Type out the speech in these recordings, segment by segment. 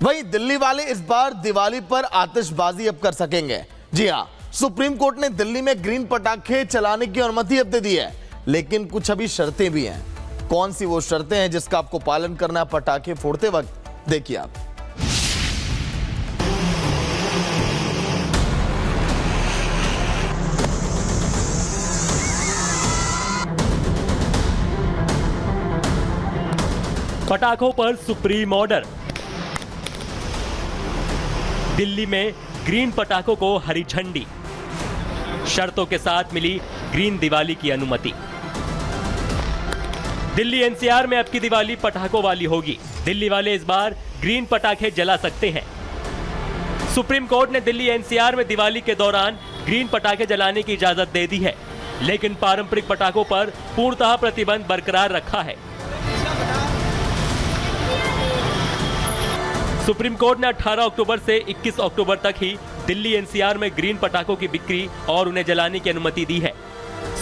वहीं दिल्ली वाले इस बार दिवाली पर आतिशबाजी अब कर सकेंगे। जी हां, सुप्रीम कोर्ट ने दिल्ली में ग्रीन पटाखे चलाने की अनुमति अब दे दी है, लेकिन कुछ अभी शर्तें भी हैं। कौन सी वो शर्तें हैं जिसका आपको पालन करना है पटाखे फोड़ते वक्त, देखिए आप। पटाखों पर सुप्रीम ऑर्डर। दिल्ली में ग्रीन पटाखों को हरी झंडी, शर्तों के साथ मिली ग्रीन दिवाली की अनुमति। दिल्ली एनसीआर में अब की दिवाली पटाखों वाली होगी। दिल्ली वाले इस बार ग्रीन पटाखे जला सकते हैं। सुप्रीम कोर्ट ने दिल्ली एनसीआर में दिवाली के दौरान ग्रीन पटाखे जलाने की इजाजत दे दी है, लेकिन पारंपरिक पटाखों पर पूर्णतः प्रतिबंध बरकरार रखा है। सुप्रीम कोर्ट ने 18 अक्टूबर से 21 अक्टूबर तक ही दिल्ली एनसीआर में ग्रीन पटाखों की बिक्री और उन्हें जलाने की अनुमति दी है।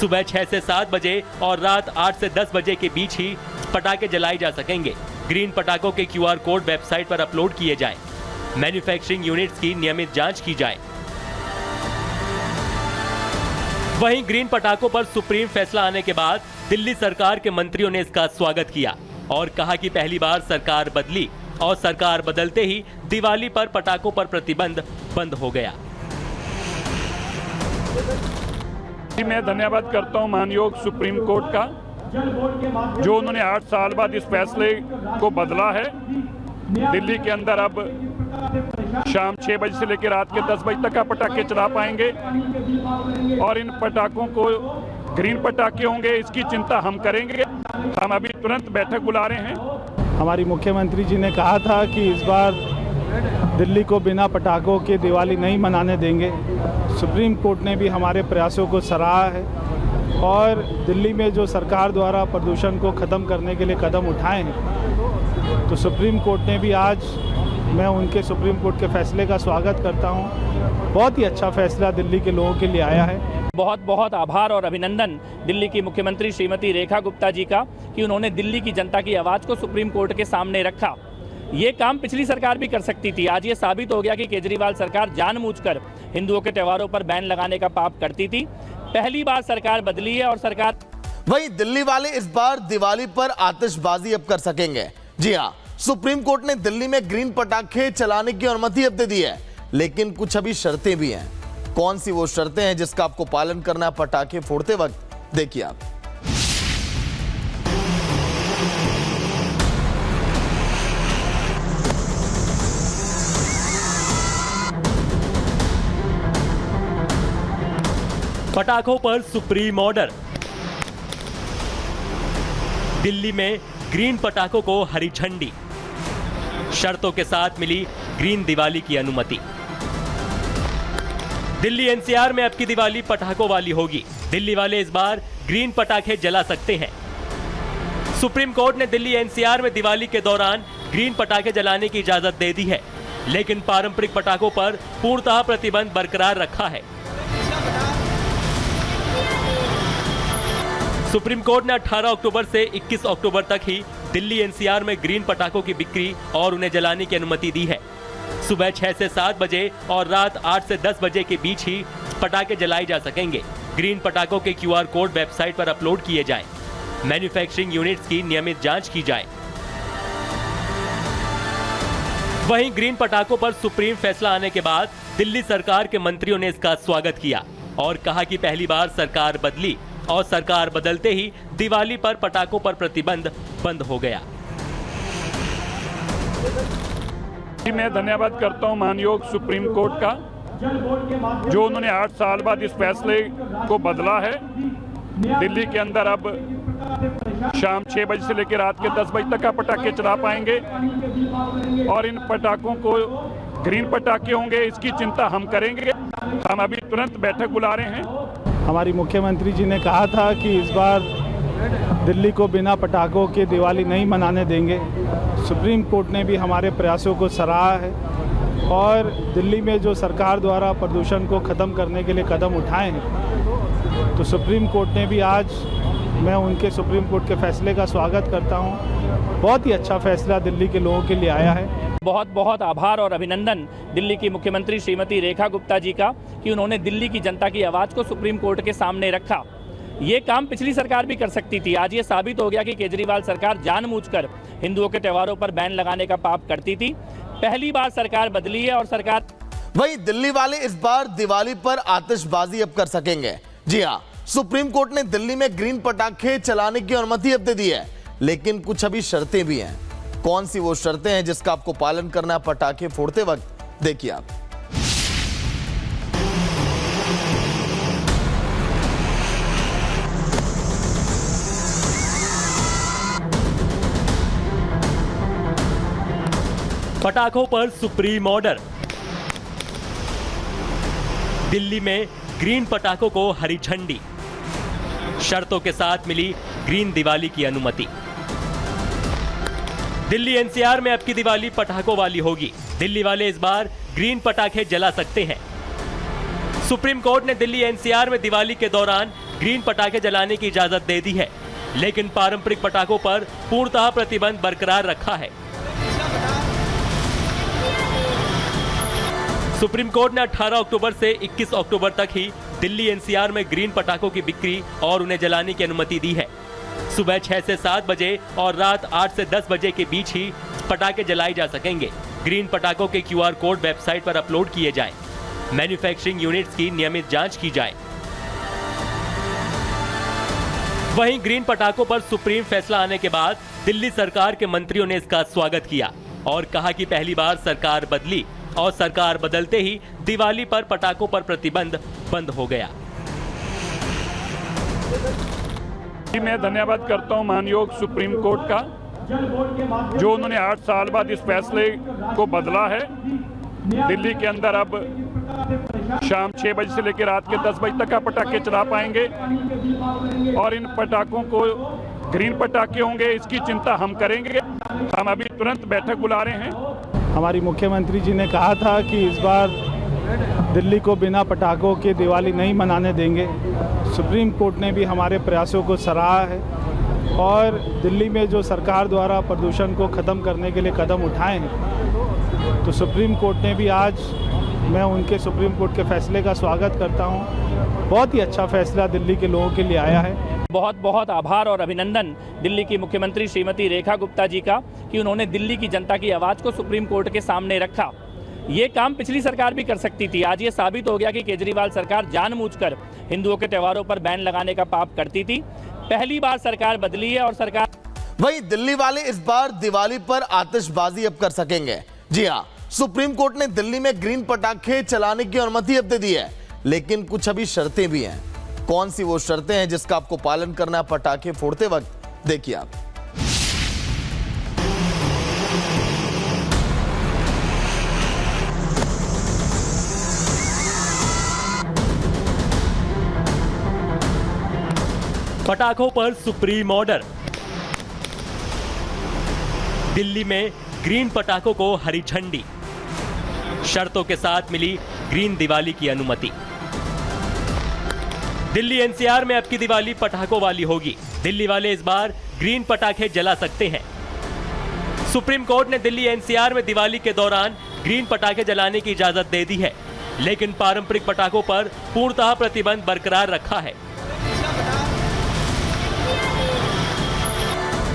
सुबह 6 से 7 बजे और रात 8 से 10 बजे के बीच ही पटाखे जलाए जा सकेंगे। ग्रीन पटाखों के QR कोड वेबसाइट पर अपलोड किए जाएं। मैन्युफैक्चरिंग यूनिट्स की नियमित जांच की जाए। वहीं ग्रीन पटाखों पर सुप्रीम फैसला आने के बाद दिल्ली सरकार के मंत्रियों ने इसका स्वागत किया और कहा कि पहली बार सरकार बदली और सरकार बदलते ही दिवाली पर पटाखों पर प्रतिबंध बंद हो गया। मैं धन्यवाद करता हूं मानयोग सुप्रीम कोर्ट का, जो उन्होंने 8 साल बाद इस फैसले को बदला है। दिल्ली के अंदर अब शाम 6 बजे से लेकर रात के 10 बजे तक का पटाखे चला पाएंगे और इन पटाखों को ग्रीन पटाखे होंगे, इसकी चिंता हम करेंगे। हम अभी तुरंत बैठक बुला रहे हैं। हमारी मुख्यमंत्री जी ने कहा था कि इस बार दिल्ली को बिना पटाखों के दिवाली नहीं मनाने देंगे। सुप्रीम कोर्ट ने भी हमारे प्रयासों को सराहा है और दिल्ली में जो सरकार द्वारा प्रदूषण को ख़त्म करने के लिए कदम उठाए हैं, तो सुप्रीम कोर्ट ने भी आज, मैं उनके सुप्रीम कोर्ट के फैसले का स्वागत करता हूं। बहुत ही अच्छा फैसला दिल्ली के लोगों के लिए आया है। बहुत बहुत आभार और अभिनंदन दिल्ली की मुख्यमंत्री श्रीमती रेखा गुप्ता जी का कि उन्होंने दिल्ली की जनता की आवाज़ को सुप्रीम कोर्ट के सामने रखा। ये काम पिछली सरकार भी कर सकती थी। आज ये साबित हो गया कि केजरीवाल सरकार जानबूझकर हिंदुओं के त्योहारों पर बैन लगाने का पाप करती थी। पहली बार सरकार बदली है और सरकार। वहीं दिल्ली वाले इस बार दिवाली पर आतिशबाजी अब कर सकेंगे। जी हां, सुप्रीम कोर्ट ने दिल्ली में ग्रीन पटाखे चलाने की अनुमति अब दे दी है, लेकिन कुछ अभी शर्तें भी हैं। कौन सी वो शर्तें हैं जिसका आपको पालन करना है पटाखे फोड़ते वक्त, देखिए आप। पटाखों पर सुप्रीम ऑर्डर। दिल्ली में ग्रीन पटाखों को हरी झंडी, शर्तों के साथ मिली ग्रीन दिवाली की अनुमति। दिल्ली एनसीआर में अब की दिवाली पटाखों वाली होगी। दिल्ली वाले इस बार ग्रीन पटाखे जला सकते हैं। सुप्रीम कोर्ट ने दिल्ली एनसीआर में दिवाली के दौरान ग्रीन पटाखे जलाने की इजाजत दे दी है, लेकिन पारंपरिक पटाखों पर पूर्णतः प्रतिबंध बरकरार रखा है। सुप्रीम कोर्ट ने 18 अक्टूबर से 21 अक्टूबर तक ही दिल्ली एनसीआर में ग्रीन पटाखों की बिक्री और उन्हें जलाने की अनुमति दी है। सुबह 6 से 7 बजे और रात 8 से 10 बजे के बीच ही पटाखे जलाए जा सकेंगे। ग्रीन पटाखों के QR कोड वेबसाइट पर अपलोड किए जाएं। मैन्युफैक्चरिंग यूनिट्स की नियमित जांच की जाए। वहीं ग्रीन पटाखों पर सुप्रीम फैसला आने के बाद दिल्ली सरकार के मंत्रियों ने इसका स्वागत किया और कहा कि पहली बार सरकार बदली और सरकार बदलते ही दिवाली पर पटाखों पर प्रतिबंध बंद हो गया। मैं धन्यवाद करता हूं मानयोग सुप्रीम कोर्ट का, जो उन्होंने 8 साल बाद इस फैसले को बदला है। दिल्ली के अंदर अब शाम 6 बजे से लेकर रात के 10 बजे तक का पटाखे चला पाएंगे और इन पटाखों को ग्रीन पटाखे होंगे, इसकी चिंता हम करेंगे। हम अभी तुरंत बैठक बुला रहे हैं। हमारी मुख्यमंत्री जी ने कहा था कि इस बार दिल्ली को बिना पटाखों के दिवाली नहीं मनाने देंगे। सुप्रीम कोर्ट ने भी हमारे प्रयासों को सराहा है और दिल्ली में जो सरकार द्वारा प्रदूषण को ख़त्म करने के लिए कदम उठाए हैं, तो सुप्रीम कोर्ट ने भी आज, मैं उनके सुप्रीम कोर्ट के फैसले का स्वागत करता हूं। बहुत ही अच्छा फैसला दिल्ली के लोगों के लिए आया है। बहुत बहुत आभार और अभिनंदन दिल्ली की मुख्यमंत्री श्रीमती रेखा गुप्ता जी का कि उन्होंने दिल्ली की जनता की आवाज़ को सुप्रीम कोर्ट के सामने रखा। ये काम पिछली सरकार भी कर सकती थी। आज ये साबित हो गया कि केजरीवाल सरकार जानबूझकर हिंदुओं के त्योहारों पर बैन लगाने का पाप करती थी। पहली बार सरकार बदली है और सरकार वहीं दिल्ली वाले इस बार दिवाली पर आतिशबाजी अब कर सकेंगे। जी हां, सुप्रीम कोर्ट ने दिल्ली में ग्रीन पटाखे चलाने की अनुमति अब दे दी है, लेकिन कुछ अभी शर्तें भी हैं। कौन सी वो शर्तें हैं जिसका आपको पालन करना है पटाखे फोड़ते वक्त, देखिए आप। पटाखों पर सुप्रीम ऑर्डर। दिल्ली में ग्रीन पटाखों को हरी झंडी, शर्तों के साथ मिली ग्रीन दिवाली की अनुमति। दिल्ली एनसीआर में अब की दिवाली पटाखों वाली होगी। दिल्ली वाले इस बार ग्रीन पटाखे जला सकते हैं। सुप्रीम कोर्ट ने दिल्ली एनसीआर में दिवाली के दौरान ग्रीन पटाखे जलाने की इजाजत दे दी है, लेकिन पारंपरिक पटाखों पर पूर्णतः प्रतिबंध बरकरार रखा है। सुप्रीम कोर्ट ने 18 अक्टूबर से 21 अक्टूबर तक ही दिल्ली एनसीआर में ग्रीन पटाखों की बिक्री और उन्हें जलाने की अनुमति दी है। सुबह 6 से 7 बजे और रात 8 से 10 बजे के बीच ही पटाखे जलाए जा सकेंगे। ग्रीन पटाखों के QR कोड वेबसाइट पर अपलोड किए जाएं। मैन्युफैक्चरिंग यूनिट्स की नियमित जांच की जाए। वहीं ग्रीन पटाखों पर सुप्रीम फैसला आने के बाद दिल्ली सरकार के मंत्रियों ने इसका स्वागत किया और कहा कि पहली बार सरकार बदली और सरकार बदलते ही दिवाली पर पटाखों पर प्रतिबंध बंद हो गया। मैं धन्यवाद करता हूं मानयोग सुप्रीम कोर्ट का, जो उन्होंने 8 साल बाद इस फैसले को बदला है। दिल्ली के अंदर अब शाम 6 बजे से लेकर रात के 10 बजे तक का पटाखे चला पाएंगे और इन पटाखों को ग्रीन पटाखे होंगे, इसकी चिंता हम करेंगे। हम अभी तुरंत बैठक बुला रहे हैं। हमारी मुख्यमंत्री जी ने कहा था कि इस बार दिल्ली को बिना पटाखों के दिवाली नहीं मनाने देंगे। सुप्रीम कोर्ट ने भी हमारे प्रयासों को सराहा है और दिल्ली में जो सरकार द्वारा प्रदूषण को ख़त्म करने के लिए कदम उठाए हैं, तो सुप्रीम कोर्ट ने भी आज, मैं उनके सुप्रीम कोर्ट के फैसले का स्वागत करता हूं। बहुत ही अच्छा फैसला दिल्ली के लोगों के लिए आया है। बहुत बहुत आभार और अभिनंदन दिल्ली की मुख्यमंत्री श्रीमती रेखा गुप्ता जी का कि उन्होंने दिल्ली की जनता की आवाज़ को सुप्रीम कोर्ट के सामने रखा। ये काम पिछली सरकार भी कर सकती थी। आज ये साबित हो गया कि केजरीवाल सरकार जानबूझकर हिंदुओं के त्योहारों पर बैन लगाने का पाप करती थी। पहली बार सरकार बदली है और सरकार वहीं दिल्ली वाले इस बार दिवाली पर आतिशबाजी अब कर सकेंगे। जी हां, सुप्रीम कोर्ट ने दिल्ली में ग्रीन पटाखे चलाने की अनुमति अब दे दी है, लेकिन कुछ अभी शर्तें भी हैं। कौन सी वो शर्तें हैं जिसका आपको पालन करना है पटाखे फोड़ते वक्त, देखिए आप। पटाखों पर सुप्रीम ऑर्डर। दिल्ली में ग्रीन पटाखों को हरी झंडी, शर्तों के साथ मिली ग्रीन दिवाली की अनुमति। दिल्ली एनसीआर में अब की दिवाली पटाखों वाली होगी। दिल्ली वाले इस बार ग्रीन पटाखे जला सकते हैं। सुप्रीम कोर्ट ने दिल्ली एनसीआर में दिवाली के दौरान ग्रीन पटाखे जलाने की इजाजत दे दी है, लेकिन पारंपरिक पटाखों पर पूर्णतः प्रतिबंध बरकरार रखा है।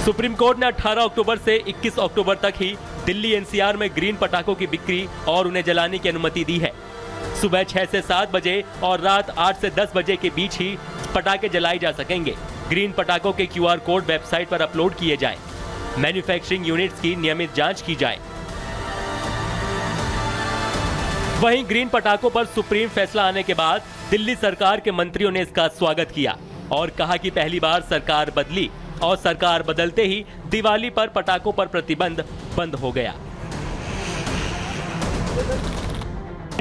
सुप्रीम कोर्ट ने 18 अक्टूबर से 21 अक्टूबर तक ही दिल्ली एनसीआर में ग्रीन पटाखों की बिक्री और उन्हें जलाने की अनुमति दी है। सुबह 6 से 7 बजे और रात 8 से 10 बजे के बीच ही पटाखे जलाए जा सकेंगे। ग्रीन पटाखों के QR कोड वेबसाइट पर अपलोड किए जाएं। मैन्युफैक्चरिंग यूनिट्स की नियमित जांच की जाए। वहीं ग्रीन पटाखों पर सुप्रीम फैसला आने के बाद दिल्ली सरकार के मंत्रियों ने इसका स्वागत किया और कहा कि पहली बार सरकार बदली और सरकार बदलते ही दिवाली पर पटाखों पर प्रतिबंध बंद हो गया।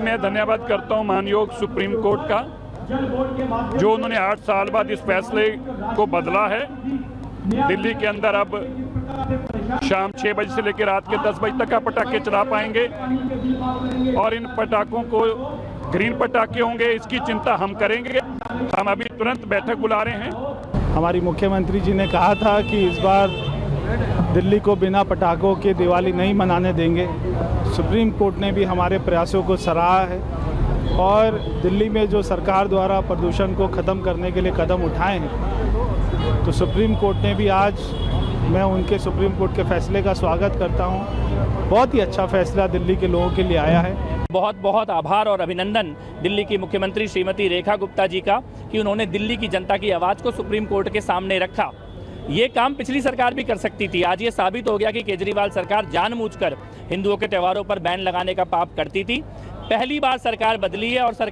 मैं धन्यवाद करता हूं मानयोग सुप्रीम कोर्ट का, जो उन्होंने 8 साल बाद इस फैसले को बदला है। दिल्ली के अंदर अब शाम 6 बजे से लेकर रात के 10 बजे तक का पटाखे चला पाएंगे और इन पटाखों को ग्रीन पटाखे होंगे, इसकी चिंता हम करेंगे। हम अभी तुरंत बैठक बुला रहे हैं। हमारी मुख्यमंत्री जी ने कहा था कि इस बार दिल्ली को बिना पटाखों के दिवाली नहीं मनाने देंगे। सुप्रीम कोर्ट ने भी हमारे प्रयासों को सराहा है और दिल्ली में जो सरकार द्वारा प्रदूषण को ख़त्म करने के लिए कदम उठाए हैं, तो सुप्रीम कोर्ट ने भी आज, मैं उनके सुप्रीम कोर्ट के फैसले का स्वागत करता हूं। बहुत ही अच्छा फैसला दिल्ली के लोगों के लिए आया है। बहुत बहुत आभार और अभिनंदन दिल्ली की मुख्यमंत्री श्रीमती रेखा गुप्ता जी का कि उन्होंने दिल्ली की जनता की आवाज़ को सुप्रीम कोर्ट के सामने रखा। ये काम पिछली सरकार भी कर सकती थी। आज ये साबित हो गया कि केजरीवाल सरकार जानबूझकर हिंदुओं के त्योहारों पर बैन लगाने का पाप करती थी। पहली बार सरकार बदली है और सरकार